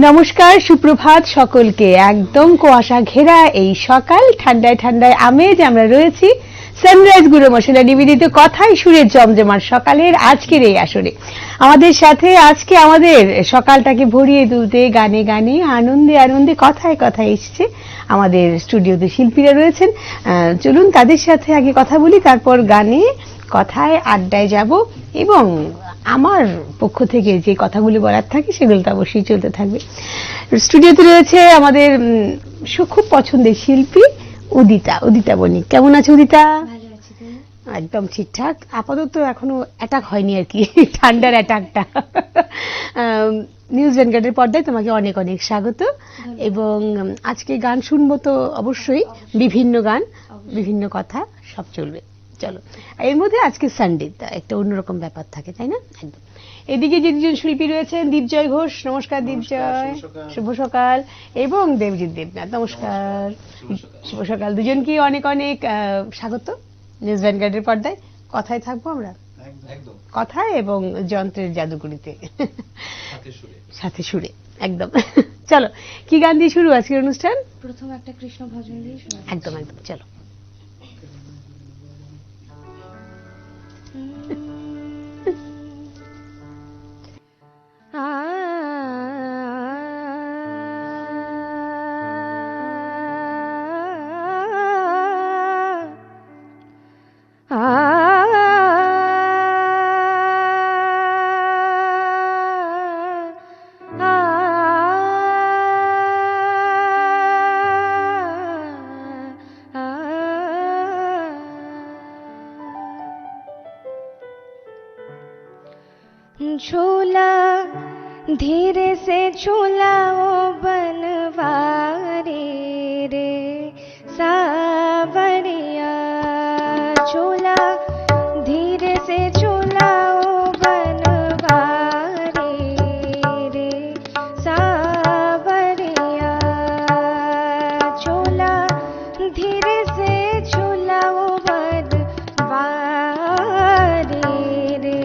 নমস্কার, সুপ্রভাত সকলকে। একদম কুয়াশা ঘেরা এই সকাল, ঠান্ডায় ঠান্ডায় আমেজ আমরা রয়েছি সানরাইজ গুঁড়ো মশলা নিবেদিত কথায় সুরের জমজমার সকালের আজকের এই আসরে। আমাদের সাথে আজকে আমাদের সকালটাকে ভরিয়ে তুলতে গানে গানে আনন্দে আনন্দে কথায় কথায় এসছে আমাদের স্টুডিওতে শিল্পীরা রয়েছেন। চলুন তাদের সাথে আগে কথা বলি, তারপর গানে কথায় আড্ডায় যাব এবং আমার পক্ষ থেকে যে কথাগুলি বলার থাকে সেগুলো তো অবশ্যই চলতে থাকবে। স্টুডিওতে রয়েছে আমাদের খুব পছন্দের শিল্পী উদিতা বণিক। কেমন আছে উদিতা? একদম ঠিকঠাক, আপাতত এখনো অ্যাটাক হয়নি আর কি, ঠান্ডার অ্যাটাকটা। নিউজ ভ্যানগার্ডের পর্দায় তোমাকে অনেক অনেক স্বাগত। এবং আজকে গান শুনবো তো অবশ্যই, বিভিন্ন গান, বিভিন্ন কথা, সব চলবে। চলো, এর মধ্যে আজকে সানডে, একটা অন্যরকম ব্যাপার থাকে, তাই না? একদম। এদিকে যে দুজন শিল্পী রয়েছেন, দীপজয় ঘোষ, নমস্কার দীপজয়, শুভ সকাল, এবং দেবজিৎ দেবনাথ, নমস্কার, শুভ সকাল। দুজনকে অনেক অনেক স্বাগত নিউজ ভ্যানগার্ডের পর্দায়। কথায় থাকবো আমরা, কথায় এবং যন্ত্রের জাদুগুলিতে, সাথে সুরে, একদম। চলো, কি গান দিয়ে শুরু আজকের অনুষ্ঠান? প্রথম একটা কৃষ্ণ ভজন দিয়ে শুরু। একদম একদম, চলো। झूला धीरे से झूला ओ बनवारी रे सावरिया, झूला धीरे से झूला ओ बनवारी रे सावरिया, झूला धीरे से झूला ओ बनवारी रे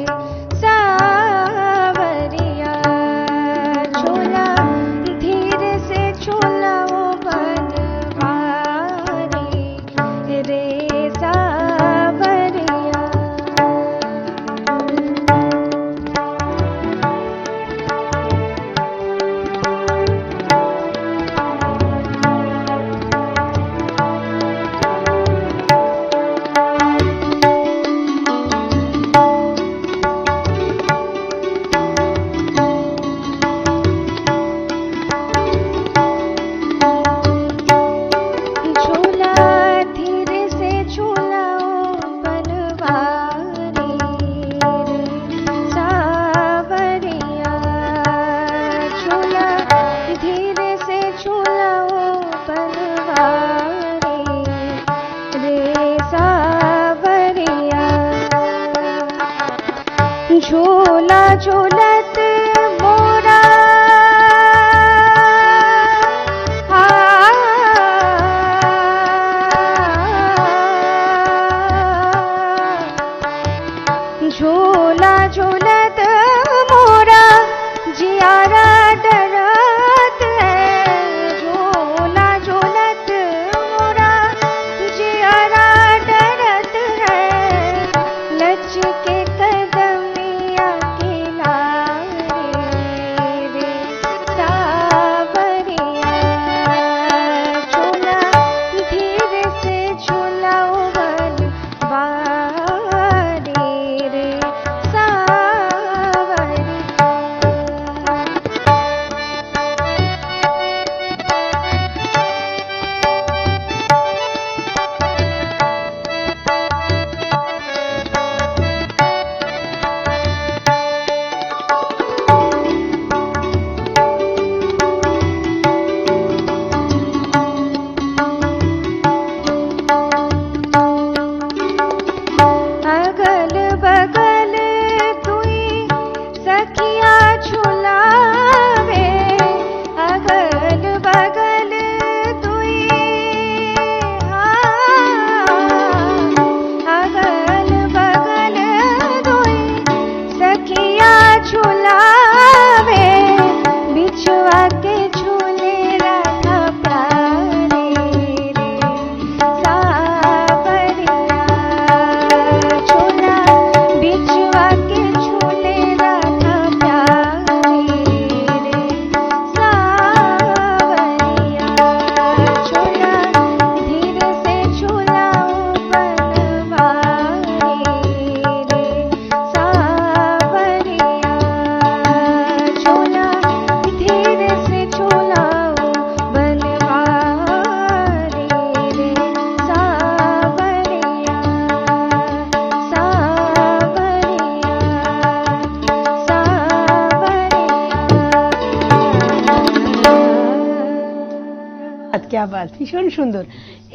ক্যা বাত, ভীষণ সুন্দর।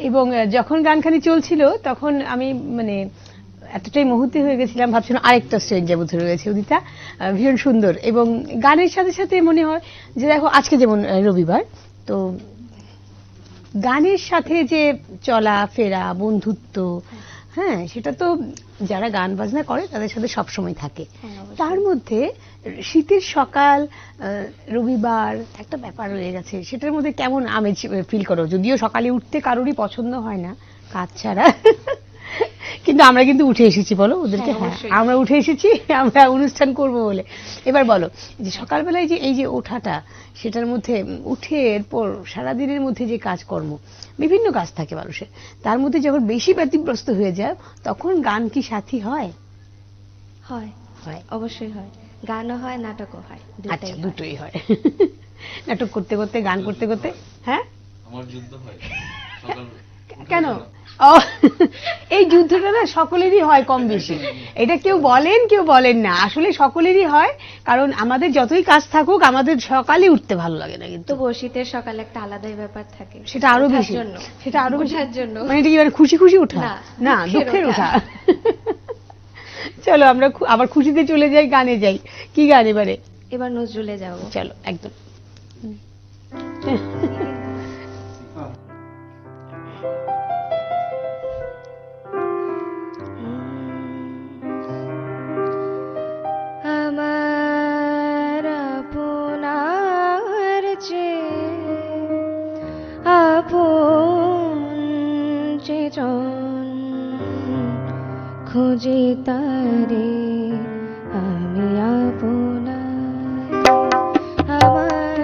এবং যখন গানখানি চলছিল তখন আমি মানে এতটাই মুহূর্তে হয়ে গেছিলাম, ভাবছিলাম আরেকটা স্ট্রেঞ্জার মধ্যে রয়েছে উদিতা। ভীষণ সুন্দর। এবং গানের সাথে সাথে মনে হয় যে দেখো আজকে যেমন রবিবার, তো গানের সাথে যে চলা ফেরা বন্ধুত্ব, হ্যাঁ সেটা তো যারা গান বাজনা করে তাদের সাথে সব সময় থাকে। তার মধ্যে শীতের সকাল, রবিবার একটা ব্যাপার রয়ে গেছে, সেটার মধ্যে কেমন আমেজ ফিল করো? যদিও সকালে উঠতে কারোরই পছন্দ হয় না কাজ ছাড়া, কিন্তু আমরা কিন্তু উঠে এসেছি, বলো ওদেরকে। হ্যাঁ আমরা উঠে এসেছি, আমরা অনুষ্ঠান করব বলে। এবার বলো যে সকালবেলায় যে এই যে ওঠাটা, সেটার মধ্যে উঠে এরপর সারাদিনের মধ্যে যে কাজকর্ম, বিভিন্ন কাজ থাকে মানুষের, তার মধ্যে যখন বেশি ব্যতিব্যস্ত হয়ে যায় তখন গান কি সাথী হয়? হয়, হয়, অবশ্যই হয়। গানও হয়, নাটকও হয়, আচ্ছা দুটোই হয়। নাটক করতে করতে, গান করতে করতে। হ্যাঁ আমার যুদ্ধ হয় সকাল কেন? ও, এই যুদ্ধটা না সকলেরই হয় কম বেশি। এটা কেউ বলেন কেউ বলেন না, আসলে সকলেরই হয়। কারণ আমাদের যতই কাজ থাকুক আমাদের সকালে উঠতে ভালো লাগে না, কিন্তু তবুও শীতের সকালে একটা আলাদাই ব্যাপার থাকে, সেটা আরো ওঠার বেশি, জন্য, সেটা আরো বেশি। ওঠার জন্য। মানে এটা কি মানে খুশি খুশি ওঠা? না, না, দুঃখের দুঃখের ওঠা। ওঠা। চলো আমরা আবার খুশিতে চলে যাই, গানে যাই। কি গান এবারে? এবার নজরুলে যাবো। চলো একদম। আমার আপনার চেয়ে আপন যে জন, খুঁজি তারে আমি আপনার। আমার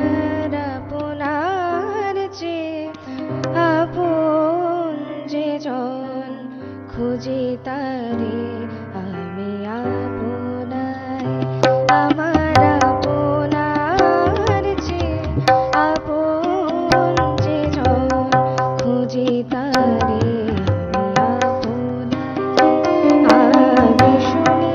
আপনার চেয়ে আপন যে জন, খুঁজি তারে আমি আপনার। আমার আপনার চেয়ে আপন যে জন, খুঁজি তারে আমি আপনার। আমি শুনি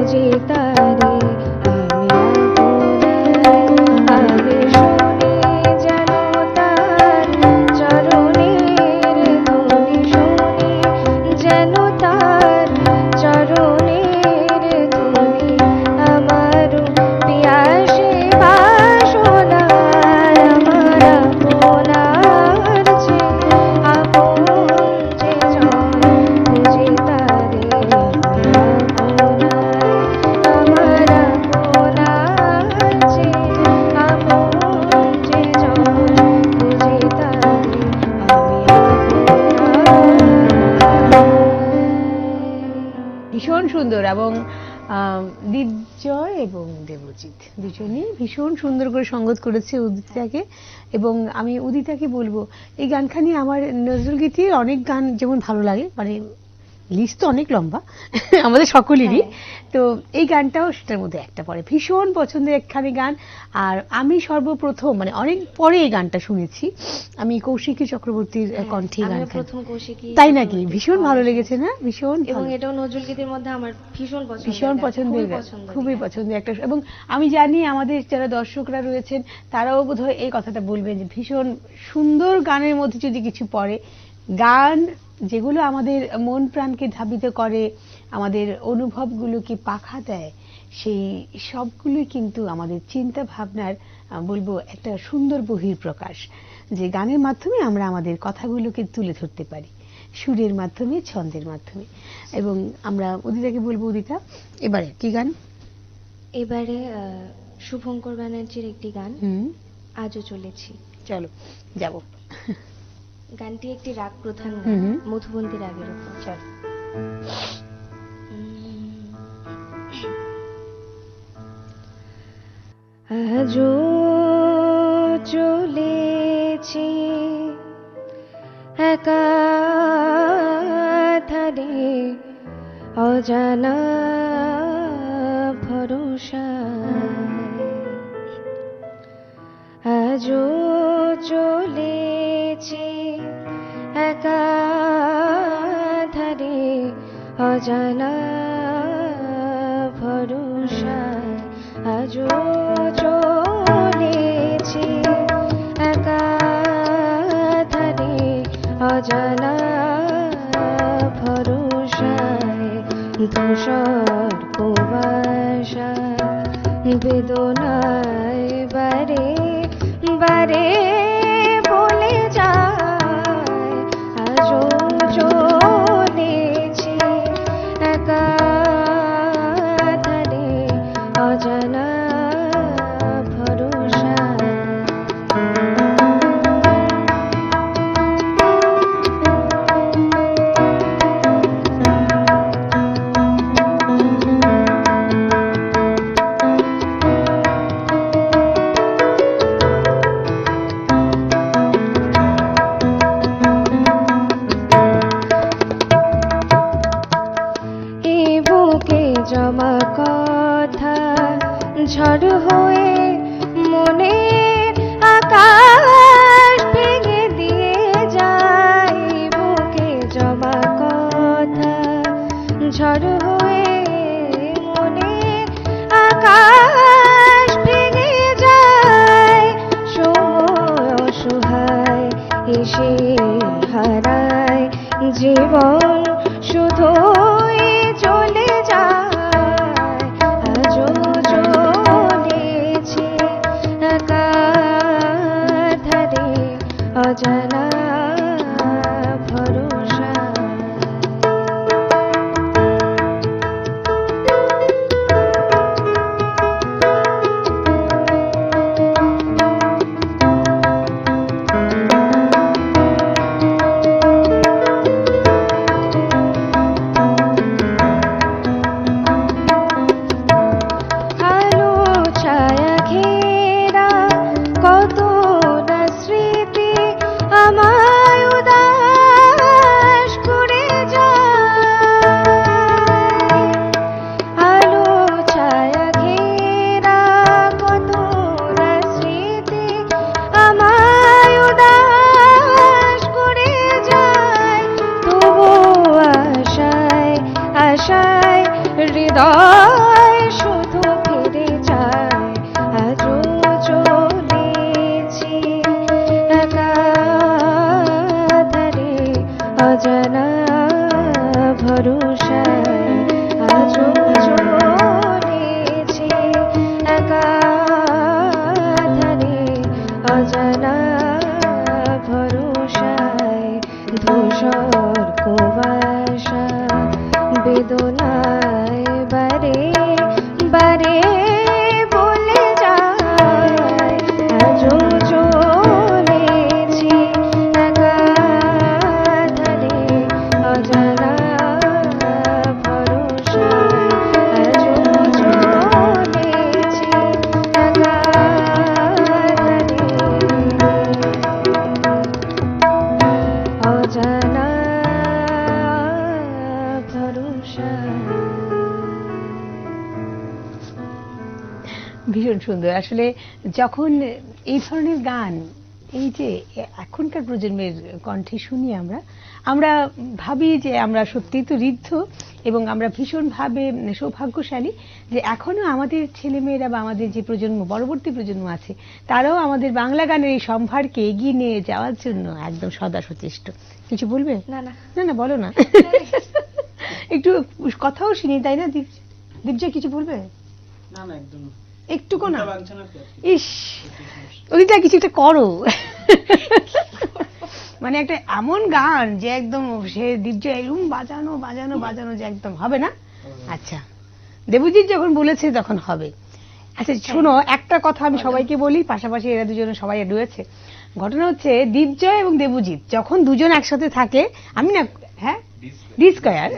খুঁজে তারে আমি আপনায়। আমি শুনি যেন তার চরণের ধ্বনি, শুনি যেন তার চরণের ধ্বনি। আমার পিয়াসে বাসনায় আমার আপনার চেয়ে আপন যে জন, খুঁজে তারে আমি আপনায়। আমার আপনার চেয়ে আপন যে জন, খুঁজে তারে আমি আপনায়। ভীষণ সুন্দর। এবং দিগ্জয় এবং দেবজিৎ দুজনেই ভীষণ সুন্দর করে সঙ্গত করেছে উদিতাকে। এবং আমি উদিতাকে বলবো, এই গানখানি আমার নজরুল গীতির অনেক গান যেমন ভালো লাগে, মানে লিস্ট তো অনেক লম্বা আমাদের সকলেরই, তো এই গানটাও সেটার মধ্যে একটা পড়ে। ভীষণ পছন্দের একখানি গান। আর আমি সর্বপ্রথম মানে অনেক পরে এই গানটা শুনেছি, আমি কৌশিকী চক্রবর্তীর কণ্ঠে আমিও গানটা। প্রথম কৌশিকী তাই নাকি? চক্রবর্তীর ভীষণ ভালো কণ্ঠে। লেগেছে না? ভীষণ এবং ভালো। এটাও নজরুল গীতির মধ্যে আমার ভীষণ পছন্দের ভীষণ গান, পছন্দের খুবই গান, পছন্দের খুবই গান। পছন্দের একটা। এবং আমি জানি আমাদের যারা দর্শকরা রয়েছেন তারাও বোধহয় এই কথাটা বলবেন যে ভীষণ সুন্দর গানের মধ্যে যদি কিছু পড়ে, গান যেগুলো আমাদের মন প্রাণকে ধাবিত করে, আমাদের অনুভবগুলোকে পাখা দেয়, সেই সবগুলোই কিন্তু আমাদের চিন্তা ভাবনার বলবো একটা সুন্দর বহিঃপ্রকাশ, যে গানের মাধ্যমে আমরা আমাদের কথাগুলোকে তুলে ধরতে পারি, সুরের মাধ্যমে, ছন্দের মাধ্যমে। এবং আমরা উদিতাকে বলবো, উদিতা এবারে কি গান? এবারে শুভঙ্কর ব্যানার্জির একটি গান, আজও চলেছি। চলো যাব। গানটি একটি রাগ প্রধান গান, হুম হুম। মধুবন্তী রাগের উপর। চল। আজও চলেছি একাধারে অজানা ভরসায়। আজও চলেছি একাধারে অজানা ভরসায়। আজও চলেছি একাধারে অজানা ভরসায়। ধূসর কুয়াশা বেদনায় বারে বারে বলে যায়। আজও চলেছি একাধারে অজানা ভরসায়। এই বুকে জমা কথা ঝড় হয়ে মনের আকাশ ভেঙে দিয়ে যায়। বুকে জমা কথা ঝড় হয়ে মনের আকাশ ভেঙে যায়। সময় অসহায় এসে হারায় জীবন, শুধুই চলে যায়। আজও চলেছি ভীষণ সুন্দর আসলে। যখন এই ধরনের গান এই যে এখনকার প্রজন্মের কণ্ঠে শুনি আমরা আমরা ভাবি যে আমরা সত্যিই তো ঋদ্ধ এবং আমরা ভীষণভাবে সৌভাগ্যশালী যে এখনো আমাদের ছেলেমেয়েরা বা আমাদের যে প্রজন্ম পরবর্তী প্রজন্ম আছে তারাও আমাদের বাংলা গানের এই সম্ভারকে এগিয়ে নিয়ে যাওয়ার জন্য একদম সদা সচেষ্ট। কিছু বলবে? না না না না বলো না একটু কথাও শুনি তাই না? দীপজয় কিছু বলবে? না না একদম একটুকু না? বাংছে না তো। ইস ওইটা কিছু একটা করো মানে একটা এমন গান যে একদম সে দীপজয় এরকম বাজানো বাজানো বাজানো যে একদম হবে না। আচ্ছা দেবজিৎ যখন বলেছে তখন হবে। আচ্ছা শোনো একটা কথা আমি সবাইকে বলি, পাশাপাশি এরা দুজনে সবাই রয়েছে। ঘটনা হচ্ছে দীপজয় এবং দেবজিৎ যখন দুজন একসাথে থাকে আমি না হ্যাঁ ডি স্কয়ার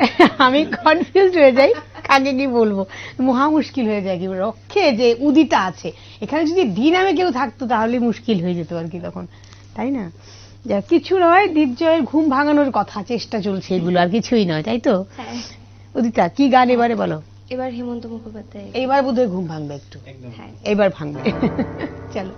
আমি কনফিউজ হয়ে যাই কাকে কি বলবো, মহা মুশকিল হয়ে যায়। কি রক্ষে যে উদিতা আছে এখানে যদি ডি নামে কেউ থাকতো তাহলে মুশকিল হয়ে যেত আর কি তখন, তাই না? যা কিছু নয়, দীপজয়ের ঘুম ভাঙানোর কথা চেষ্টা চলছে, এগুলো আর কিছুই নয়, তাই তো? হ্যাঁ উদিতা কি গান এবারে বলো? এবার হেমন্ত মুখোপাধ্যায়। এইবার বোধহয় ঘুম ভাঙবে একটু, একদম হ্যাঁ এইবার ভাঙবে চলো।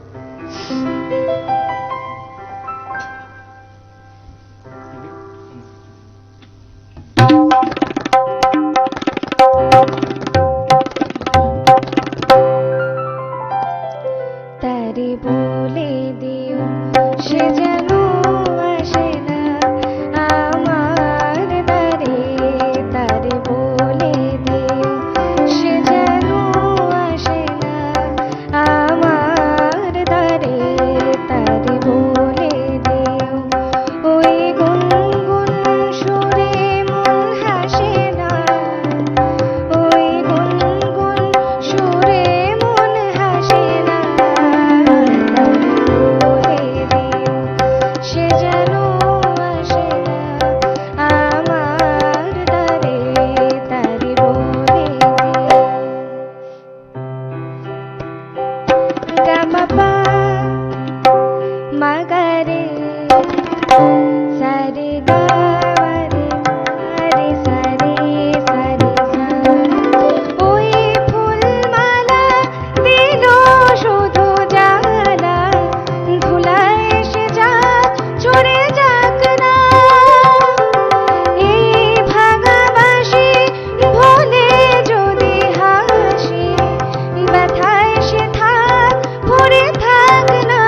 তারে বলে দিও সে যেন আসে না আমার দ্বারে, তারে বলে দিও সে যেন আসে না আমার দ্বারে, তারে বলে দিও ওই গুনগুন সুরে মন হাসে না, ওই গুনগুন সুরে মন হাসে না, তারে বলে দিও সে যেন আসে না আমার দ্বারে, তারে বলে দিও। গামাপা মাগারে সারে গারে মারে সারে সারে সা, ওই ফুলমালা দিল শুধু জ্বালা, ধুলায় এসে যাক চড়ে যাক না, এই ভাগাবাসি ভোলে যদি হাসি, ব্যথায় সে থাক ভরে থাক না,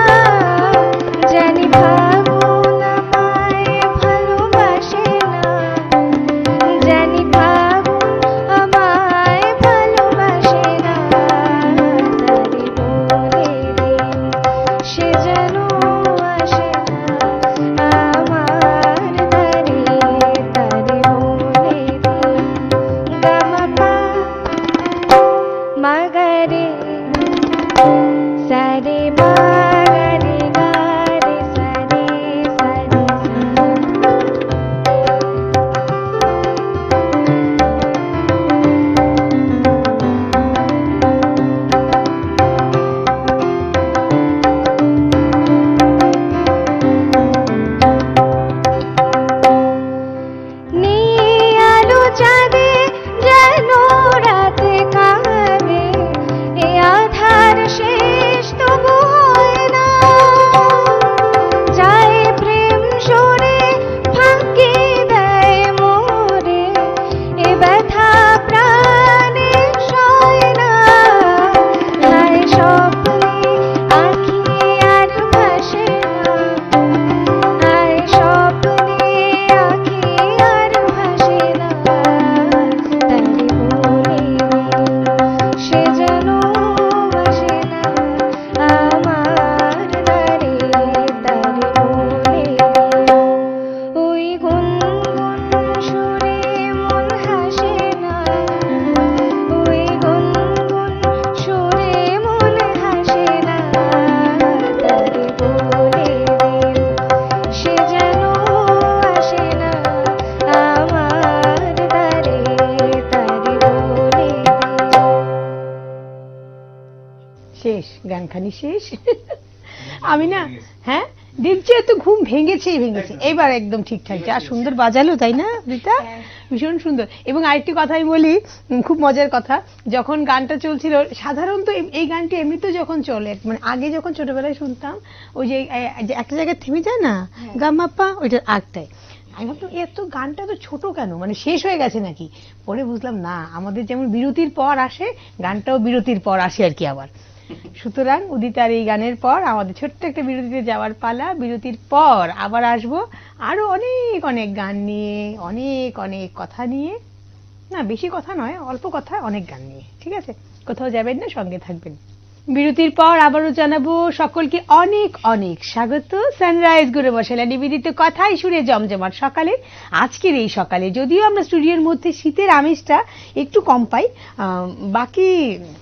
জানি ফাগুন আমায় ভালোবাসে না, জানি ফাগুন আমায় ভালোবাসে না, তারে বলে দিও সে যেন আসে না আমার দ্বারে, তারে বলে দিও। গামাপা মাগারে সারে মাগারে গারে সারে সারে সা। নিয়ালো চাঁদে যেন রাতে কাঁদে, এ আধার শেষ তবু হয় না, যায় প্রেম সরে ফাঁকি দেয় মোরে, এ ব্যথা প্রাণে সয় না, হায় স্বপ্নে আঁখি আর ভাসে না, হায় স্বপ্নে আঁখি আর ভাসে না, তারে বলে দিও সে যেন আসে না আমার দ্বারে, তারে বলে দিও ওই গুনগুন সুরে মন হাসে না, ওই গুনগুন সুরে মন হাসে না, তারে বলে দিও সে যেন আসে না আমার দ্বারে, তারে বলে দিও। শেষ গানখানি শেষ আমি না হ্যাঁ ডিজে তো ঘুম ভেঙেছেই ভেঙেছে, এবার একদম ঠিকঠাক, যা সুন্দর বাজালো তাই না রীতা, ভীষণ সুন্দর। এবং আরেকটি কথা আমি বলি, খুব মজার কথা, যখন গানটা চলছিল, সাধারণত এই গানটি এমনিতে যখন চলে, মানে আগে যখন ছোটবেলায় শুনতাম, ওই যে যে একটা জায়গায় থেমে যায় না, গামাপা, ওইটার আগটায় আমি ভাবতাম এত গানটা তো ছোট কেন, মানে শেষ হয়ে গেছে নাকি। পরে বুঝলাম না, আমাদের যেমন বিরতির পর আসে, গানটাও বিরতির পর আসে আর কি আবার। সুতরাং উদিতার এই গানের পর আমাদের ছোট্ট একটা বিরতিতে যাওয়ার পালা। বিরতির পর আবার আসবো আরো অনেক অনেক গান নিয়ে, অনেক অনেক কথা নিয়ে, না বেশি কথা নয়, অল্প কথা, অনেক গান নিয়ে। ঠিক আছে, কোথাও যাবেন না, সঙ্গে থাকবেন। বিরতির পর আবারও জানাবো সকলকে অনেক অনেক স্বাগত সানরাইজ গুরু মশলা নিবেদিত কথাই সুরে জমজমাট সকালে। আজকের এই সকালে যদিও আমরা স্টুডিওর মধ্যে শীতের আমেজটা একটু কম পাই, বাকি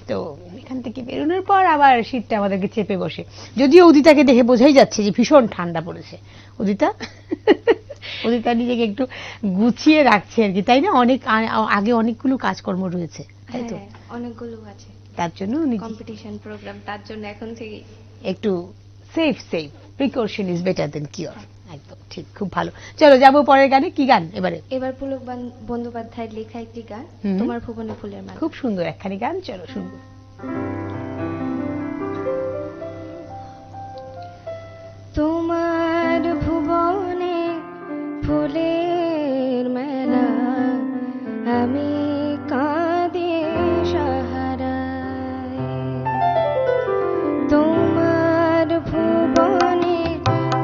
তো এখান থেকে বেরোনোর পর আবার শীতটা আমাদেরকে চেপে বসে। যদিও উদিতাকে দেখে বোঝাই যাচ্ছে যে ভীষণ ঠান্ডা পড়েছে। উদিতা উদিতা নিজেকে একটু গুছিয়ে রাখছে আর কি, তাই না? অনেক আগে অনেকগুলো কাজকর্ম রয়েছে, তাই তো? অনেকগুলো আছে, তার জন্য কম্পিটিশন প্রোগ্রাম, তার জন্য এখন থেকে একটু safe precaution is better then cure. একদম ঠিক, খুব ভালো। চলো যাবো পরের গানে। কি গান এবারে? এবার পুলক বন্দ্যোপাধ্যায়ের লেখা একটি গান, তোমার ভুবনে ফুলের মালা। খুব সুন্দর একখানি গান, চলো শুনবো। তোমার ভুবনে ফুলের মেলা, আমি কাঁদে সাহারায়। তোমার ভুবনে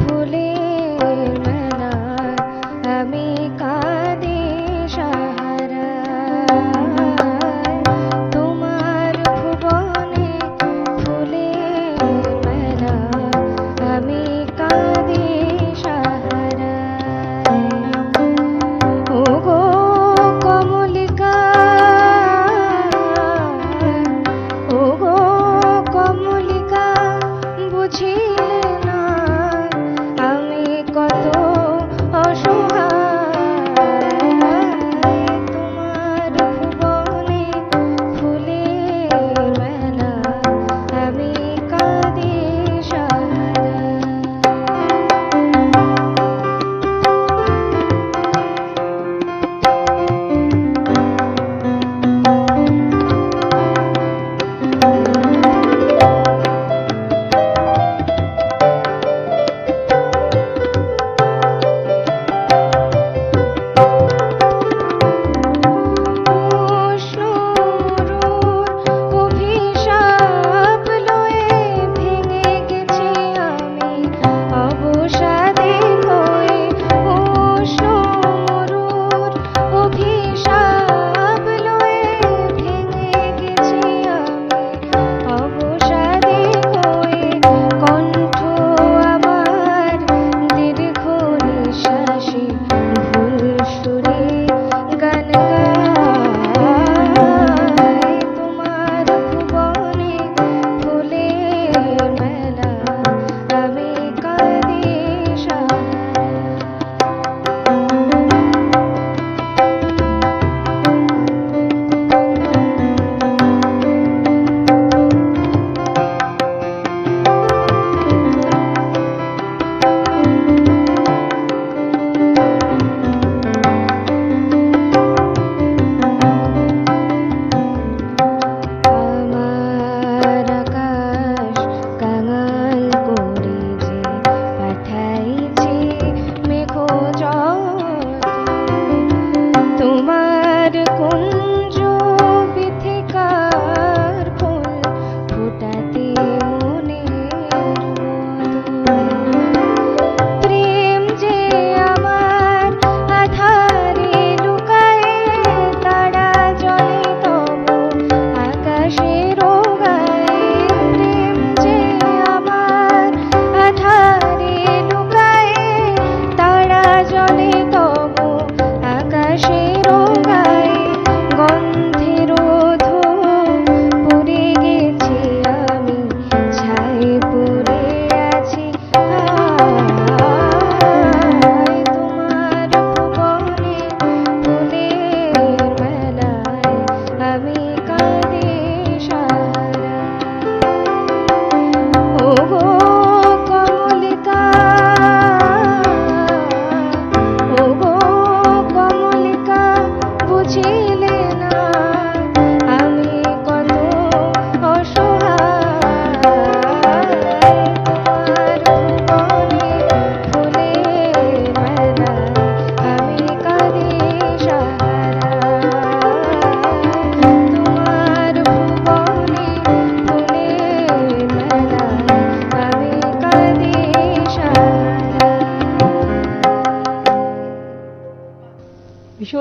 ফুলের মেলা, আমি কাঁদে সাহারায়। তোমার ভুবনে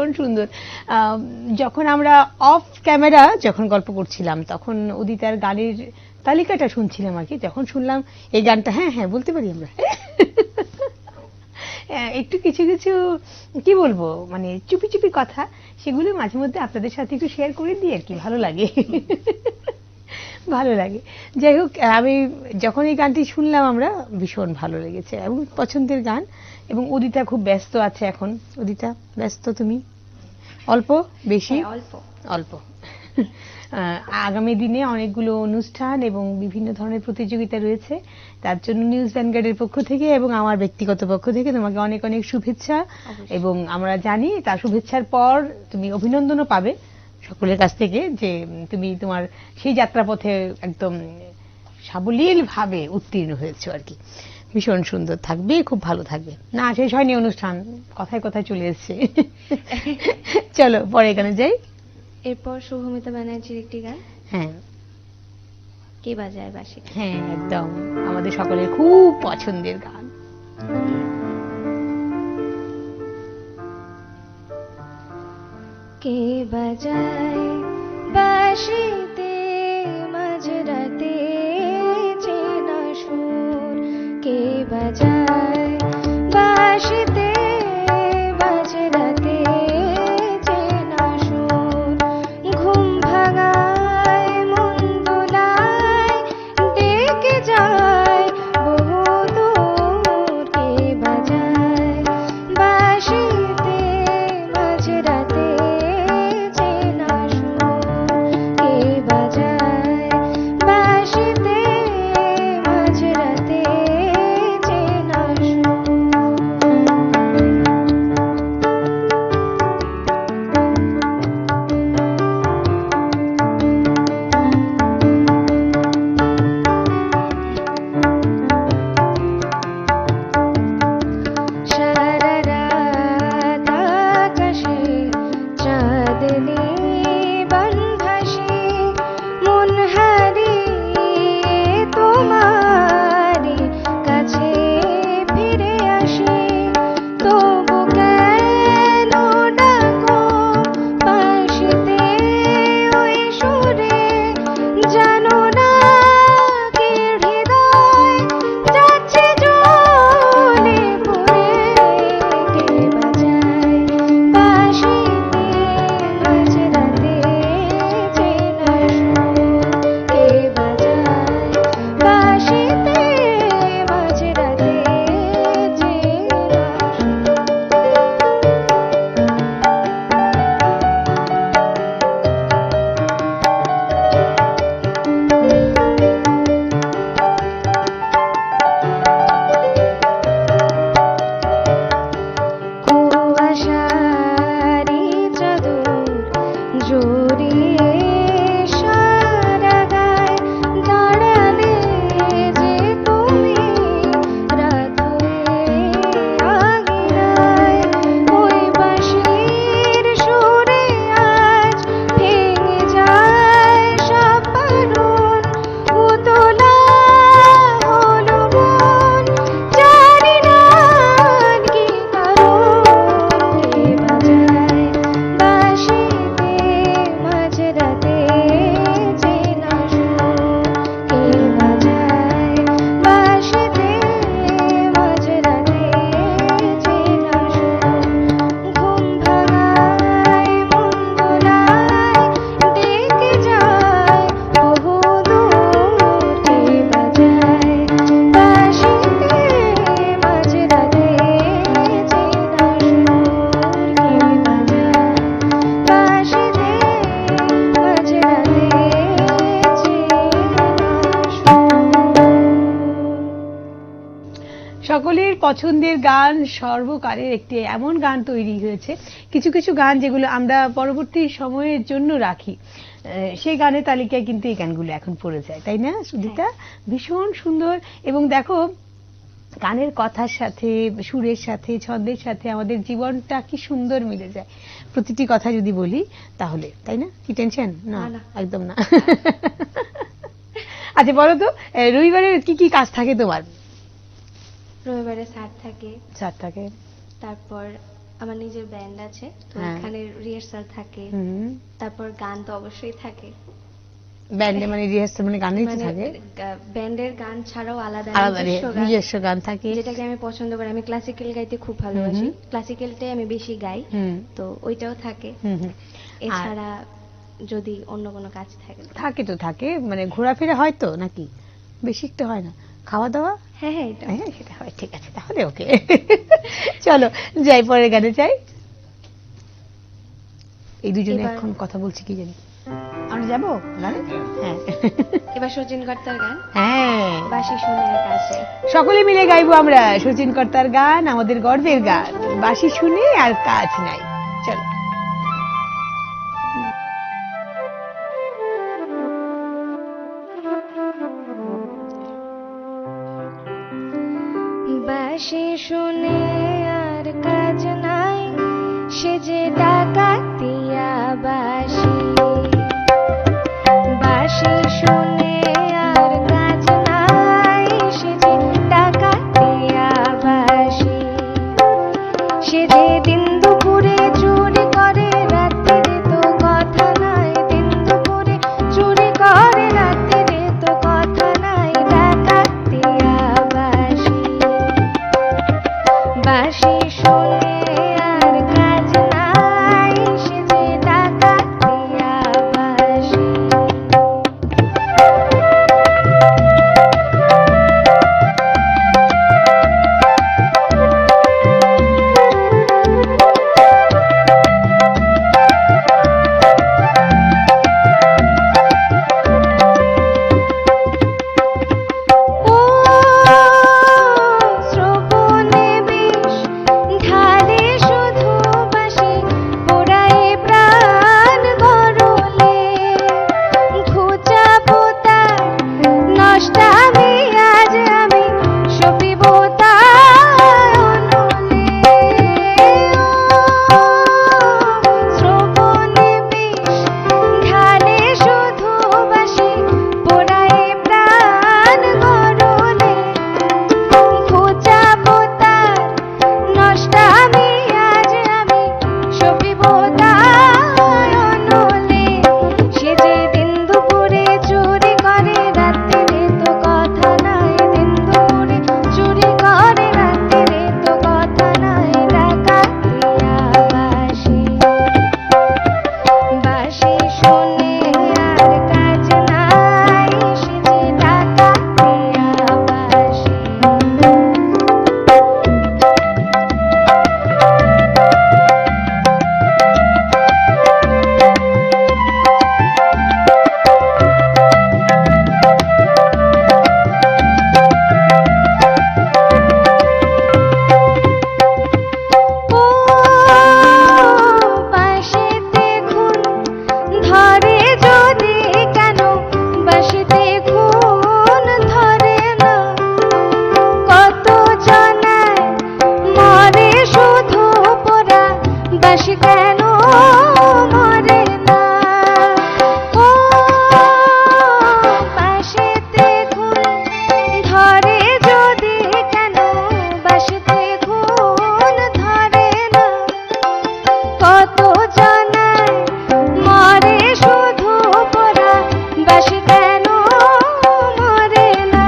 ভীষণ সুন্দর। যখন আমরা অফ ক্যামেরা যখন গল্প করছিলাম তখন উদিতার গানের তালিকাটা শুনছিলাম আর কি, যখন শুনলাম এই গানটা, হ্যাঁ হ্যাঁ বলতে পারি আমরা, একটু কিছু কিছু কি বলবো মানে চুপি চুপি কথা, সেগুলো মাঝে মধ্যে আপনাদের সাথে একটু শেয়ার করে দিই আর কি, ভালো লাগে। ভালো লাগে। যাই হোক, আমি যখন এই গানটি শুনলাম আমরা ভীষণ ভালো লেগেছে এবং পছন্দের গান। এবং উদিতা খুব ব্যস্ত আছে এখন। উদিতা, ব্যস্ত তুমি? অল্প বেশি? হ্যাঁ, অল্প। অল্প। আগামী দিনে অনেকগুলো অনুষ্ঠান এবং বিভিন্ন ধরনের প্রতিযোগিতা রয়েছে, তার জন্য নিউজ ভ্যানগার্ডের পক্ষ থেকে এবং আমার ব্যক্তিগত পক্ষ থেকে তোমাকে অনেক অনেক শুভেচ্ছা। অবশ্যই। এবং আমরা জানি তার শুভেচ্ছার পর তুমি অভিনন্দনও পাবে সকলের কাছ থেকে, যে তুমি তোমার সেই যাত্রাপথে একদম সাবলীল ভাবে উত্তীর্ণ হয়েছো আর কি। ভীষণ সুন্দর থাকবে, খুব ভালো থাকবে। না শেষ হয়নি অনুষ্ঠান, কথায় কথায় চলে এসছে। চলো পরে এখানে যাই। এরপর শুভমিতা ব্যানার্জির একটি গান, হ্যাঁ কে বাজায় বাঁশি। হ্যাঁ, একদম আমাদের সকলের খুব পছন্দের গান। কে বাজায় বাঁশিতে মাঝরাতে চেনা সুর, কে বাজায় বাঁশিতে মাঝরাতে চেনা সুর, ঘুম ভাঙায় মন দোলায় ডেকে যায় বহুদূর, কে বাজায় বাঁশিতে মাঝরাতে চেনা সুর, কে বাজায় বাঁশিতে মাঝরাতে চেনা সুর। সারা রাত আকাশে চাঁদনি বান ভাসে, মন হারিয়ে তোমারই কাছে ফিরে আসে, তবু কেন ডাকো বাঁশিতে ওই সুরে, জানো না কি হৃদয় যাচ্ছে জ্বলে পুড়ে, কে বাজায় বাঁশিতে মাঝরাতে চেনা সুর, কে বাজায় বাঁশিতে মাঝরাতে কুয়াশারি চাদর জড়িয়ে সারা গায়ে দাঁড়ালে যে তুমি রাত হয়ে আগিনায়, ওই বাঁশির সুরে আজ ভেঙে যায় সব বারণ, উতলা হলো মন জানি না কি কারণ, কে বাজায় বাঁশিতে মাঝরাতে চেনা সুর, কে বাজায় বাঁশিতে মাঝরাতে চেনা সুর, ঘুম ভাঙায় মন দোলায় ডেকে যায় বহুদূর, কে বাজায় বাঁশিতে মাঝরাতে চেনা সুর, কে বাজায় বাঁশিতে মাঝরাতে চেনা সুর। সকলের পছন্দের গান, সর্বকালের একটি এমন গান তৈরি হয়েছে, কিছু কিছু গান যেগুলো আমরা পরবর্তী সময়ের জন্য রাখি, সেই গানের তালিকায় কিন্তু এই গানগুলো এখন পড়ে যায়, তাই না সুদিতা? ভীষণ সুন্দর। এবং দেখো গানের কথার সাথে, সুরের সাথে, ছন্দের সাথে আমাদের জীবনটা কি সুন্দর মিলে যায় প্রতিটি কথা যদি বলি তাহলে, তাই না? কি টেনশন? না না। একদম না। আচ্ছা বলো তো, রবিবারে কি কি কাজ থাকে তোমার? রবিবারে স্যার থাকে, চার থাকে। তারপর আমার নিজের ব্যান্ড আছে, তো হ্যাঁ। এখানে রিহার্সাল থাকে, তারপর গান তো অবশ্যই থাকে। ব্যান্ডে মানে রিহার্সাল মানে গানই তো মানে থাকে, ব্যান্ডের গান ছাড়াও আলাদা আলাদা নিজস্ব গান, নিজস্ব গান থাকে। যেটাকে আমি পছন্দ করি। আমি ক্লাসিক্যাল গাইতে খুব ভালোবাসি, ক্লাসিক্যালটাই আমি বেশি গাই, হুম তো ওইটাও থাকে। হুম হুম। এছাড়া যদি অন্য কোনো কাজ থাকে থাকে তো থাকে, মানে ঘোরাফেরা হয় তো নাকি? বেশি তো হয় না, খাওয়া দাওয়া? হ্যাঁ হ্যাঁ এটা হ্যাঁ সেটা হয়, ঠিক আছে তাহলে ওকে। চলো যাই পরের গানে চাই। এই দুজনে এবার- এখন কথা বলছি কি জানি, আমরা যাবো গানে? হ্যাঁ এবার সচিন কর্তার গান হ্যাঁ, বাসি শুনে আর কাছে। সকলে মিলে গাইবো আমরা সচিন কর্তার গান, আমাদের গর্বের গান, বাঁশি শুনে আর কাজ নাই। চলো। বাসি শুনে আর কাজ নাই, সে যে ডাকাতিয়া বাসি। বাসি শুনে আর কাজ নাই, সে যে ডাকাতিয়া বাসি। সে যে দিন দুপুরে চুরি করে, রাত্রিরে তো কথা নাই। দিন দুপুরে চুরি করে, রাত্রিরে তো কথা নাই। ডাকাতিয়া বাসি। বাসি শুনে আর কাজ নাই, সে যে ডাকাতিয়া বাসি। ও শ্রবণে বিষ ঢালে শুধু বাসি, পোড়ায় প্রাণ গরলে। ঘুচাবো তার নষ্টামি, আজ আমি সপিব তার অনলে। ও শ্রবণে বিষ ঢালে শুধু বাসি, পোড়ায় প্রাণ গরলে। ঘুচাবো তার নষ্টামি, আজ আমি সপিব তার অনলে। সে যে দিন দুপুরে চুরি করে, রাত্রিরে তো কথা নাই। দিন দুপুরে চুরি করে, রাত্রিরে তো কথা নাই। ডাকাতিয়া বাসি। বাসি শুনে আর কাজ নাই, সে যে ডাকাতিয়া বাসি। ও বাঁশিতে ঘুম ধরে যদি কেন, বাঁশিতে ঘুম ধরে না। কত জনায় মরে শুধু পোড়া, বাঁশি কেন মরে না। ও বাঁশিতে ঘুম ধরে যদি কেন, বাঁশিতে ঘুম ধরে না। কত জনায় মরে শুধু পোড়া, বাঁশি কেন মরে না।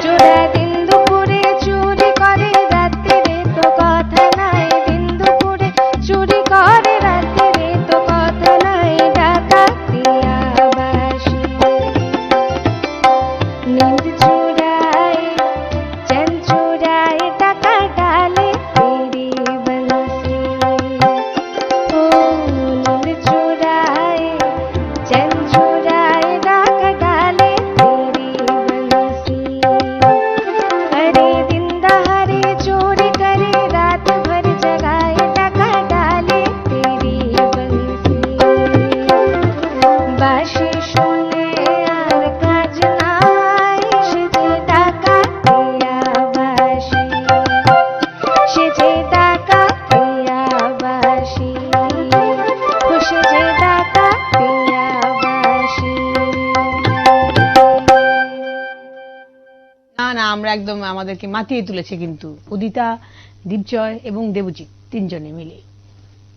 চোরা দিন দুপুরে চুরি করে, রাত্রিরে তো কথা নাই। দিন দুপুরে চুরি করে, রাত্রিরে তো কথা নাই। ডাকাতিয়া বাসি। नींद चुराए चैन चुराए, टाका डाले तेरी बंसी। ओ नींद चुराए चैन चुराए, टाका डाले तेरी बंसी। अरे दिन दहाड़े चोरी करे, रात भर जगाए, टाका डाले तेरी बंसी। বাসি শুনে আর কাজ নাই, সে যে ডাকাতিয়া বাসি। সে যে ডাকাতিয়া বাসি। ও সে যে ডাকাতিয়া বাসি। না না, আমরা একদম আমাদেরকে মাতিয়ে তুলেছে কিন্তু উদিতা দীপজয় এবং দেবজিৎ তিনজনে মিলে।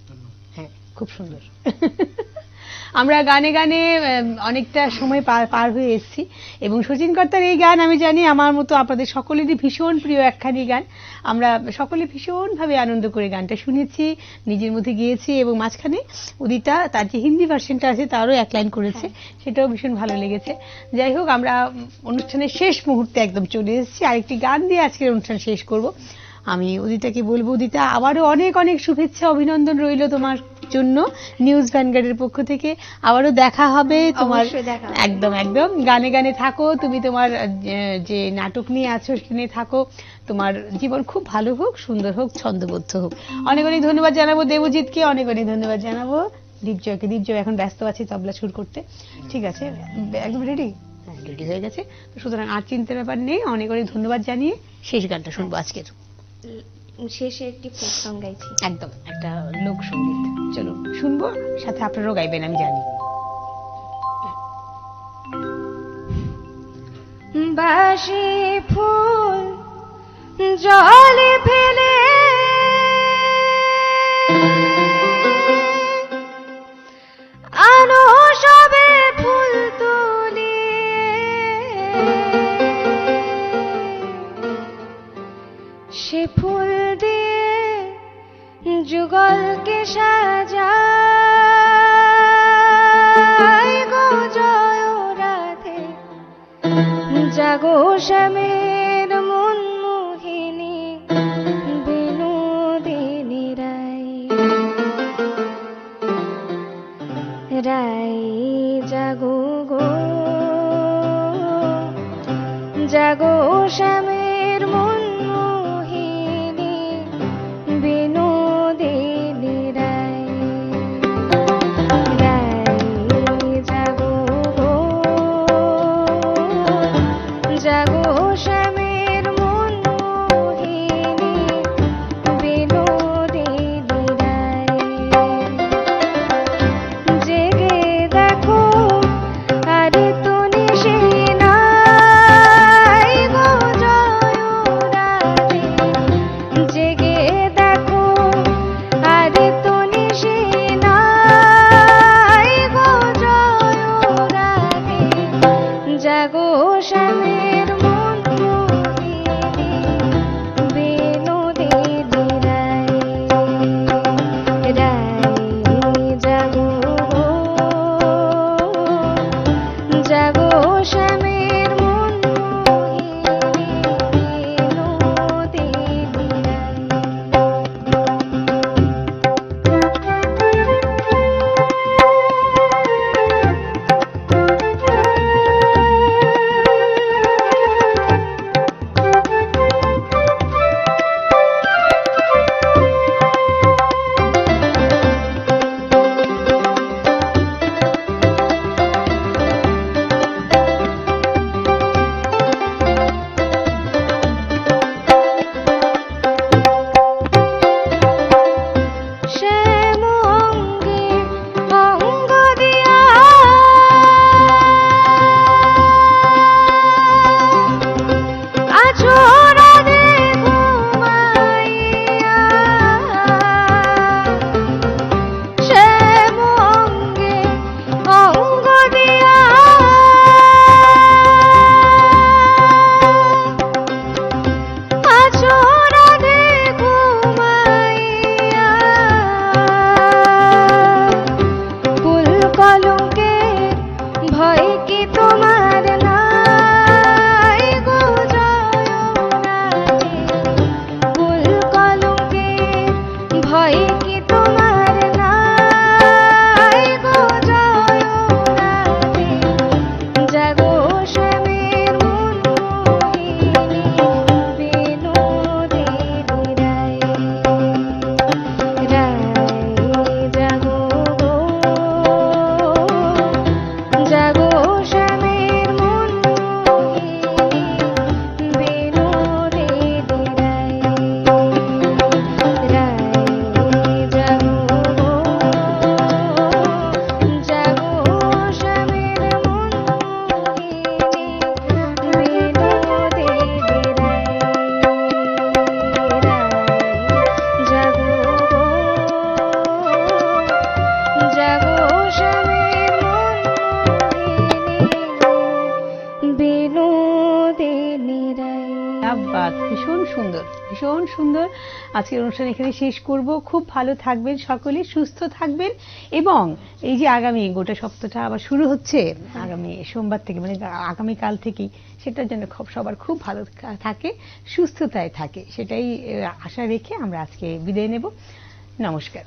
ধন্যবাদ। হ্যাঁ, খুব সুন্দর। আমরা গানে গানে অনেকটা সময় পার হয়ে এসেছি এবং শচীন কর্তার এই গান আমি জানি আমার মতো আপনাদের সকলেরই ভীষণ প্রিয় একখানি গান। আমরা সকলে ভীষণভাবে আনন্দ করে গানটা শুনেছি, নিজের মধ্যে গিয়েছি এবং মাঝখানে উদিতা তার যে হিন্দি ভার্সনটা আছে তারও এক লাইন করেছে, সেটাও ভীষণ ভালো লেগেছে। যাই হোক, আমরা অনুষ্ঠানের শেষ মুহূর্তে একদম চলে এসেছি, আরেকটি গান দিয়ে আজকের অনুষ্ঠান শেষ করব। আমি উদিতাকে বলবো, উদিতা আবারও অনেক অনেক শুভেচ্ছা অভিনন্দন রইল তোমার জন্য নিউজ ভ্যানগার্ডের পক্ষ থেকে। আবারও দেখা হবে তোমার, অবশ্যই দেখা হবে। একদম একদম। গানে গানে থাকো, তুমি তোমার যে নাটক নিয়ে আছো সেখানে থাকো, তোমার জীবন খুব ভালো হোক, সুন্দর হোক, ছন্দবদ্ধ হোক। অনেক অনেক ধন্যবাদ জানাবো দেবজিৎকে, অনেক অনেক ধন্যবাদ জানাবো দীপজয়কে। দীপজয় এখন ব্যস্ত আছে তবলা সুর করতে। ঠিক আছে, একদম রেডি? হ্যাঁ, রেডি হয়ে গেছে। তো সুতরাং আর চিন্তার ব্যাপার নেই। অনেক অনেক ধন্যবাদ জানিয়ে শেষ গানটা শুনবো আজকের। শেষে একটি ফোক সং গাইছি। একদম একটা লোকসঙ্গীত, চলো শুনবো, সাথে আপনারাও গাইবেন আমি জানি। বাসি ফুল জলে ফেলে আনো সবে ফুল তুলি, সে ফুল দিয়ে যুগলকে সাজাই গো জয় রাধে, জাগো শ্যামের মন মোহিনী বিনোদিনী রাই, রাই জাগো গো, জাগো শ্যামের মন মোহিনী বিনোদিনী রাই, রাই জাগো গো, জাগো শ্যামের মন মোহিনী বিনোদিনী রাই, জেগে দেখো আরে তো নিশে নাই গো জয় রাধে, জেগে দেখো আরে তো নিশে নাই গো জয় রাধে, জাগো শ্যামের মন মোহিনী বিনোদিনী রাই, রাই জাগো গো, জাগো শ্যামের মন মোহিনী বিনোদিনী বাস, ভীষণ সুন্দর, ভীষণ সুন্দর। আজকের অনুষ্ঠান এখানে শেষ করব। খুব ভালো থাকবেন সকলে, সুস্থ থাকবেন, এবং এই যে আগামী গোটা সপ্তাহটা আবার শুরু হচ্ছে আগামী সোমবার থেকে, মানে আগামীকাল থেকেই, সেটার জন্য সবার খুব ভালো থাকে, সুস্থতায় থাকে, সেটাই আশা রেখে আমরা আজকে বিদায় নেব। নমস্কার।